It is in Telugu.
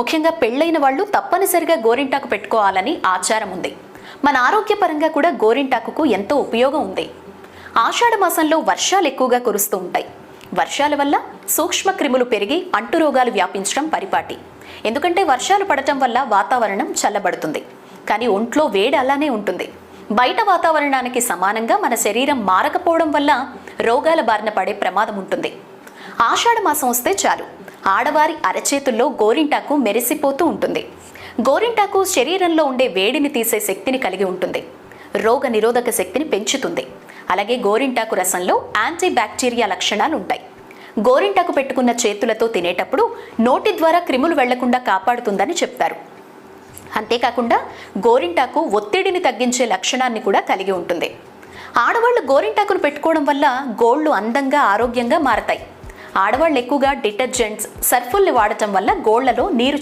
ముఖ్యంగా పెళ్ళైన వాళ్ళు తప్పనిసరిగా గోరింటాకు పెట్టుకోవాలని ఆచారం ఉంది. మన ఆరోగ్యపరంగా కూడా గోరింటాకుకు ఎంతో ఉపయోగం ఉంది. ఆషాఢ మాసంలో వర్షాలు ఎక్కువగా కురుస్తూ ఉంటాయి. వర్షాల వల్ల సూక్ష్మ క్రిములు పెరిగి అంటురోగాలు వ్యాపించడం పరిపాటి. ఎందుకంటే వర్షాలు పడటం వల్ల వాతావరణం చల్లబడుతుంది, కానీ ఒంట్లో వేడి అలానే ఉంటుంది. బయట వాతావరణానికి సమానంగా మన శరీరం మారకపోవడం వల్ల రోగాల బారిన పడే ప్రమాదం ఉంటుంది. ఆషాఢ మాసం వస్తే చాలు, ఆడవారి అరచేతుల్లో గోరింటాకు మెరిసిపోతూ ఉంటుంది. గోరింటాకు శరీరంలో ఉండే వేడిని తీసే శక్తిని కలిగి ఉంటుంది. రోగ నిరోధక శక్తిని పెంచుతుంది. అలాగే గోరింటాకు రసంలో యాంటీ బ్యాక్టీరియా లక్షణాలు ఉంటాయి. గోరింటాకు పెట్టుకున్న చేతులతో తినేటప్పుడు నోటి ద్వారా క్రిములు వెళ్లకుండా కాపాడుతుందని చెప్తారు. అంతేకాకుండా గోరింటాకు ఒత్తిడిని తగ్గించే లక్షణాన్ని కూడా కలిగి ఉంటుంది. ఆడవాళ్లు గోరింటాకును పెట్టుకోవడం వల్ల గోళ్లు అందంగా ఆరోగ్యంగా మారతాయి. ఆడవాళ్ళు ఎక్కువగా డిటర్జెంట్స్, సర్ఫుల్ని వాడటం వల్ల గోళ్లలో నీరు